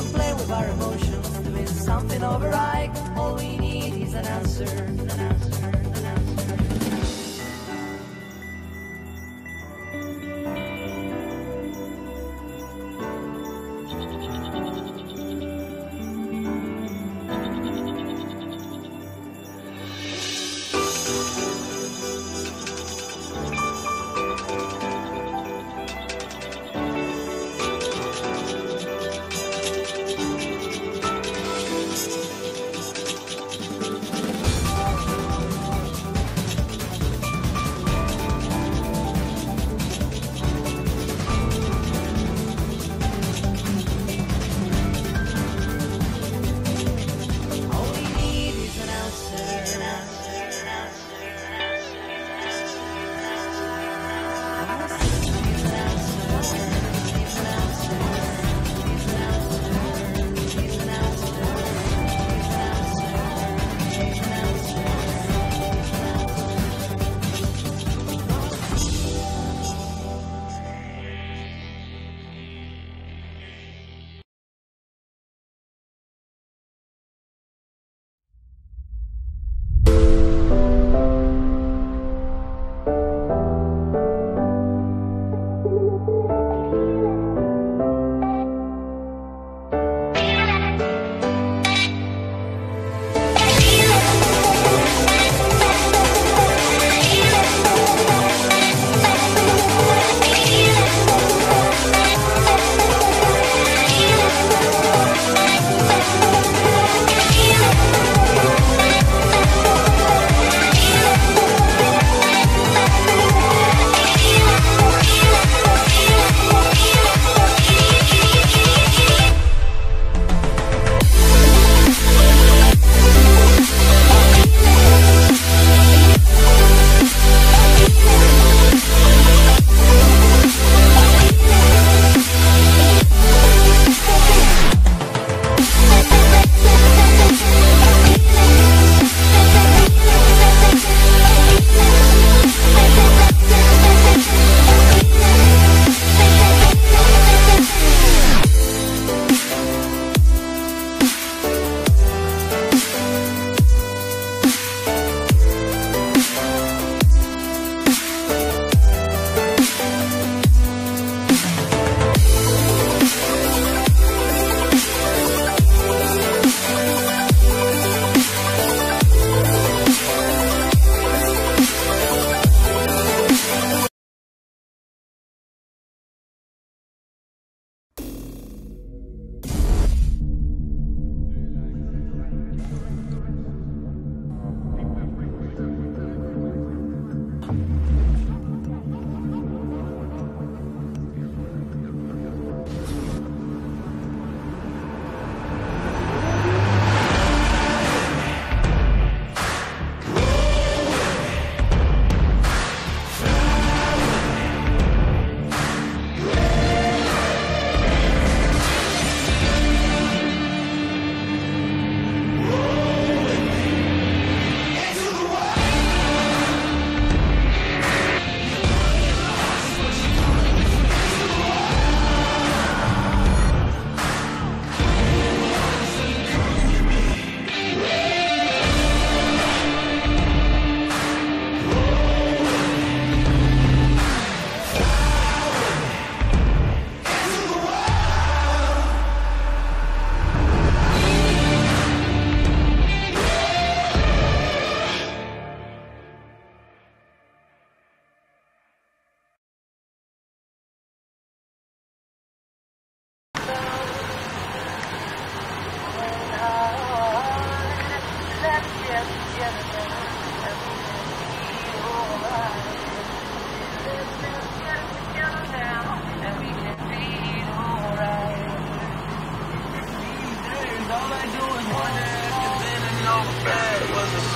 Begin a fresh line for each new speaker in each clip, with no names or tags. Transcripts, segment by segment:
don't play with our emotions, doing something override. All we need is an answer, an answer, an answer.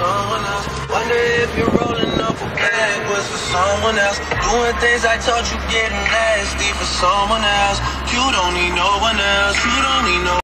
someone else. Wonder if you're rolling up a bag was for someone else. Doing things I taught you getting nasty for someone else. You don't need no one else. You don't need no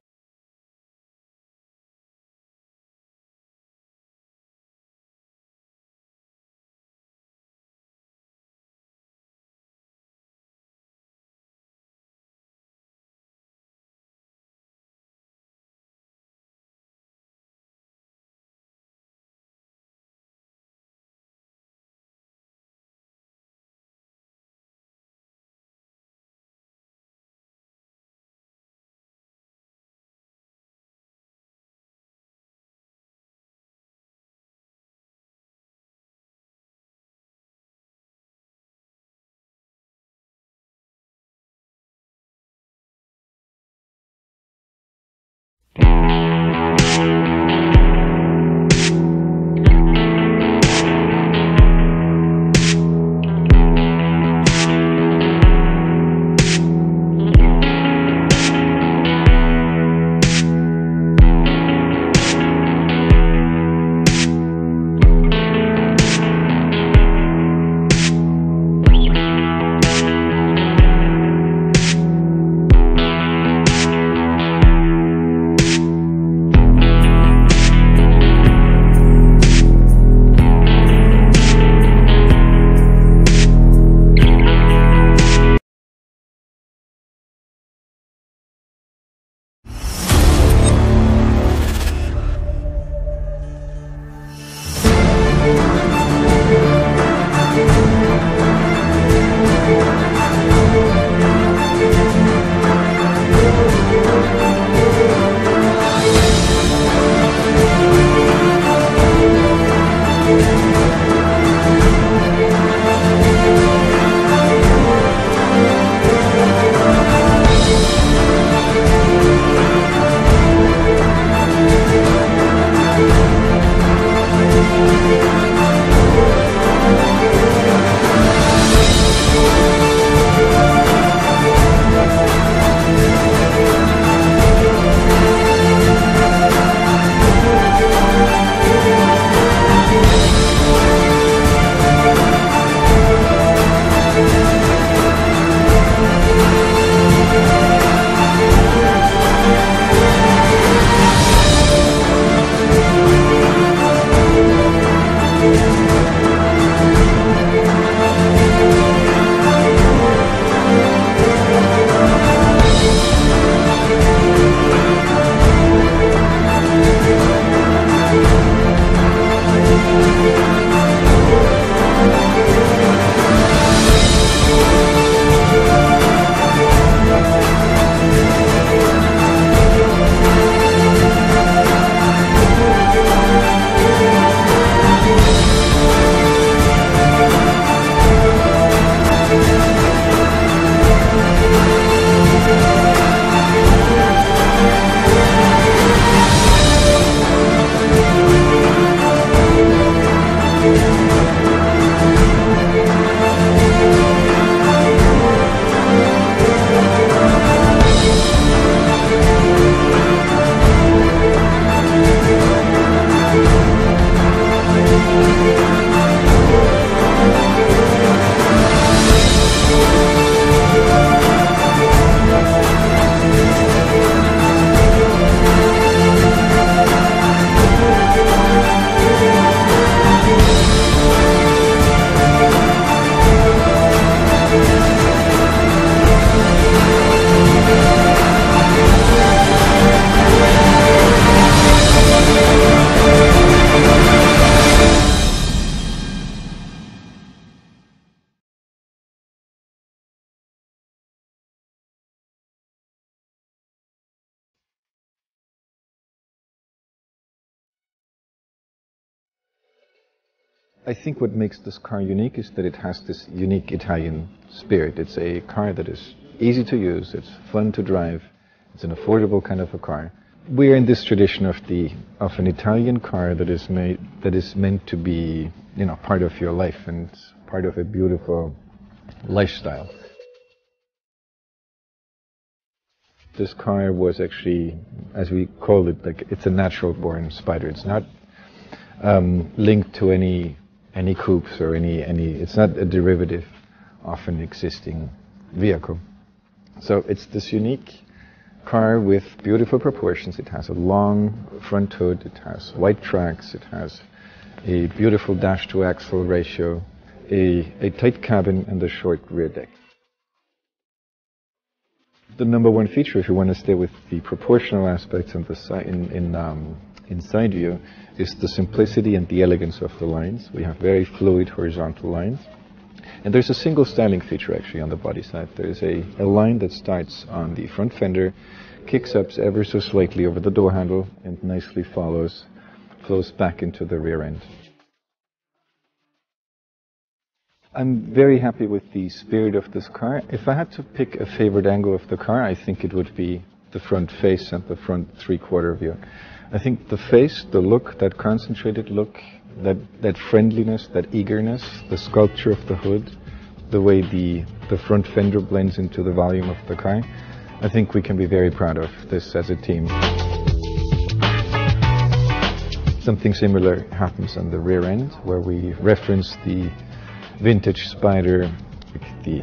I think what makes this car unique is that it has this unique Italian spirit. It's a car that is easy to use, it's fun to drive, it's an affordable kind of a car. We're in this tradition of an Italian car that is meant to be, part of your life and part of a beautiful lifestyle. This car was actually, as we call it, it's a natural born spider. It's not linked to any coupes or it's not a derivative of an existing vehicle. So it's this unique car with beautiful proportions. It has a long front hood, it has white tracks, it has a beautiful dash to axle ratio, a tight cabin and a short rear deck. The number one feature, if you want to stay with the proportional aspects on the inside view, is the simplicity and the elegance of the lines. We have very fluid horizontal lines. And there's a single styling feature actually on the body side. There's a line that starts on the front fender, kicks up ever so slightly over the door handle, and nicely flows back into the rear end. I'm very happy with the spirit of this car. If I had to pick a favorite angle of the car, I think it would be the front face and the front three-quarter view. I think the face, the look, that concentrated look, that friendliness, that eagerness, the sculpture of the hood, the way the front fender blends into the volume of the car, I think we can be very proud of this as a team. Something similar happens on the rear end, where we reference the vintage Spider,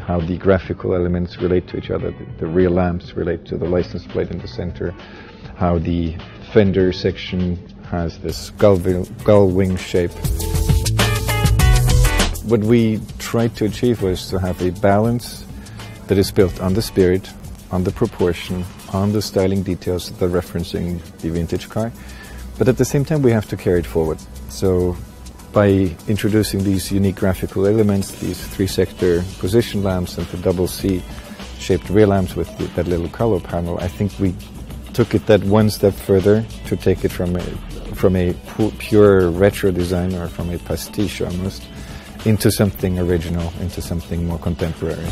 how the graphical elements relate to each other. The rear lamps relate to the license plate in the center, how the fender section has this gull wing shape. What we tried to achieve was to have a balance that is built on the spirit, on the proportion, on the styling details that are referencing the vintage car, but at the same time we have to carry it forward. So by introducing these unique graphical elements, these 3-sector position lamps and the double C-shaped rear lamps with that little color panel, I think we took it that one step further to take it from a pure retro design, or from a pastiche almost, into something original, into something more contemporary.